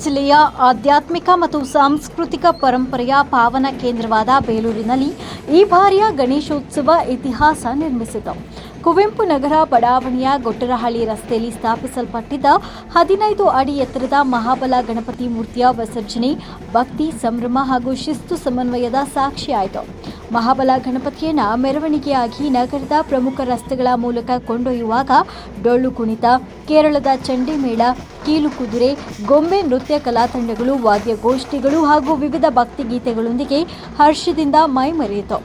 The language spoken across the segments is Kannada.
ಜಿಲ್ಲೆಯ ಆಧ್ಯಾತ್ಮಿಕ ಮತ್ತು ಸಾಂಸ್ಕೃತಿಕ ಪರಂಪರೆಯ ಪಾವನ ಕೇಂದ್ರವಾದ ಬೇಲೂರಿನಲ್ಲಿ ಈ ಬಾರಿಯ ಗಣೇಶೋತ್ಸವ ಇತಿಹಾಸ ನಿರ್ಮಿಸಿತು. ಕುವೆಂಪು ನಗರ ಬಡಾವಣೆಯ ಗೊಟ್ಟರಹಳ್ಳಿ ರಸ್ತೆಯಲ್ಲಿ ಸ್ಥಾಪಿಸಲ್ಪಟ್ಟಿದ್ದ 15 ಅಡಿ ಎತ್ತರದ ಮಹಾಬಲ ಗಣಪತಿ ಮೂರ್ತಿಯ ವಿಸರ್ಜನೆ ಭಕ್ತಿ, ಸಂಭ್ರಮ ಹಾಗೂ ಶಿಸ್ತು ಸಮನ್ವಯದ ಸಾಕ್ಷಿಯಾಯಿತು. ಮಹಾಬಲ ಗಣಪತಿಯನ್ನ ಮೆರವಣಿಗೆಯಾಗಿ ನಗರದ ಪ್ರಮುಖ ರಸ್ತೆಗಳ ಮೂಲಕ ಕೊಂಡೊಯ್ಯುವಾಗ ಡೊಳ್ಳು ಕುಣಿತ, ಕೇರಳದ ಚಂಡಿ ಮೇಳ, ಕೀಲು ಕುದುರೆ, ಗೊಂಬೆ ನೃತ್ಯ ಕಲಾ ತಂಡಗಳು, ವಾದ್ಯಗೋಷ್ಠಿಗಳು ಹಾಗೂ ವಿವಿಧ ಭಕ್ತಿಗೀತೆಗಳೊಂದಿಗೆ ಹರ್ಷದಿಂದ ಮೈಮರೆಯಿತು.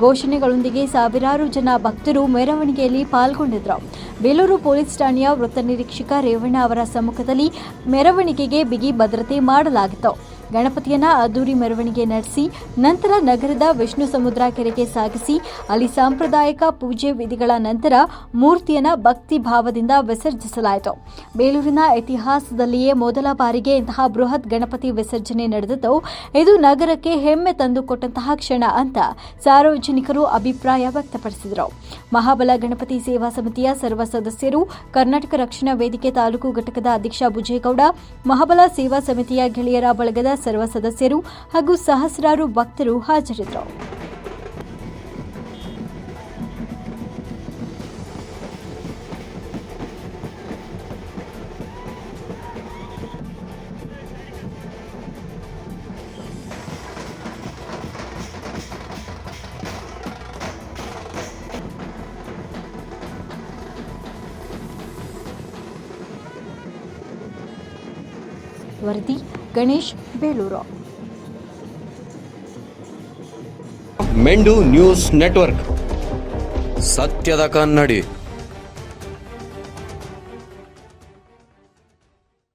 ಘೋಷಣೆಗಳೊಂದಿಗೆ ಸಾವಿರಾರು ಜನ ಭಕ್ತರು ಮೆರವಣಿಗೆಯಲ್ಲಿ ಪಾಲ್ಗೊಂಡಿದ್ದರು. ಬೇಲೂರು ಪೊಲೀಸ್ ಠಾಣೆಯ ವೃತ್ತ ನಿರೀಕ್ಷಕ ರೇವಣ್ಣ ಅವರ ಸಮ್ಮುಖದಲ್ಲಿ ಮೆರವಣಿಗೆಗೆ ಬಿಗಿ ಭದ್ರತೆ ಮಾಡಲಾಗಿತ್ತು. ಗಣಪತಿಯನ್ನ ಅದ್ದೂರಿ ಮೆರವಣಿಗೆ ನಡೆಸಿ ನಂತರ ನಗರದ ವಿಷ್ಣು ಸಮುದ್ರ ಕೆರೆಗೆ ಸಾಗಿಸಿ ಅಲ್ಲಿ ಸಾಂಪ್ರದಾಯಿಕ ಪೂಜೆ ವಿಧಿಗಳ ನಂತರ ಮೂರ್ತಿಯನ್ನ ಭಕ್ತಿ ಭಾವದಿಂದ ವಿಸರ್ಜಿಸಲಾಯಿತು. ಬೇಲೂರಿನ ಇತಿಹಾಸದಲ್ಲಿಯೇ ಮೊದಲ ಬಾರಿಗೆ ಇಂತಹ ಬೃಹತ್ ಗಣಪತಿ ವಿಸರ್ಜನೆ ನಡೆದಿದ್ದು ಇದು ನಗರಕ್ಕೆ ಹೆಮ್ಮೆ ತಂದುಕೊಟ್ಟಂತಹ ಕ್ಷಣ ಅಂತ ಸಾರ್ವಜನಿಕರು ಅಭಿಪ್ರಾಯ ವ್ಯಕ್ತಪಡಿಸಿದರು. ಮಹಾಬಲ ಗಣಪತಿ ಸೇವಾ ಸಮಿತಿಯ ಸರ್ವ ಸದಸ್ಯರು, ಕರ್ನಾಟಕ ರಕ್ಷಣಾ ವೇದಿಕೆ ತಾಲೂಕು ಘಟಕದ ಅಧ್ಯಕ್ಷ ಭುಜೇಗೌಡ, ಮಹಾಬಲ ಸೇವಾ ಸಮಿತಿಯ ಗೆಳೆಯರ ಬಳಗದ ಸರ್ವ ಸದಸ್ಯರು ಹಾಗೂ ಸಹಸ್ರಾರು ಭಕ್ತರು ಹಾಜರಿದ್ದರು. ವರದಿ ಗಣೇಶ್, ಬೇಲೂರು. ಮೆಂಡು ನ್ಯೂಸ್ ನೆಟ್ವರ್ಕ್, ಸತ್ಯದ ಕನ್ನಡಿ.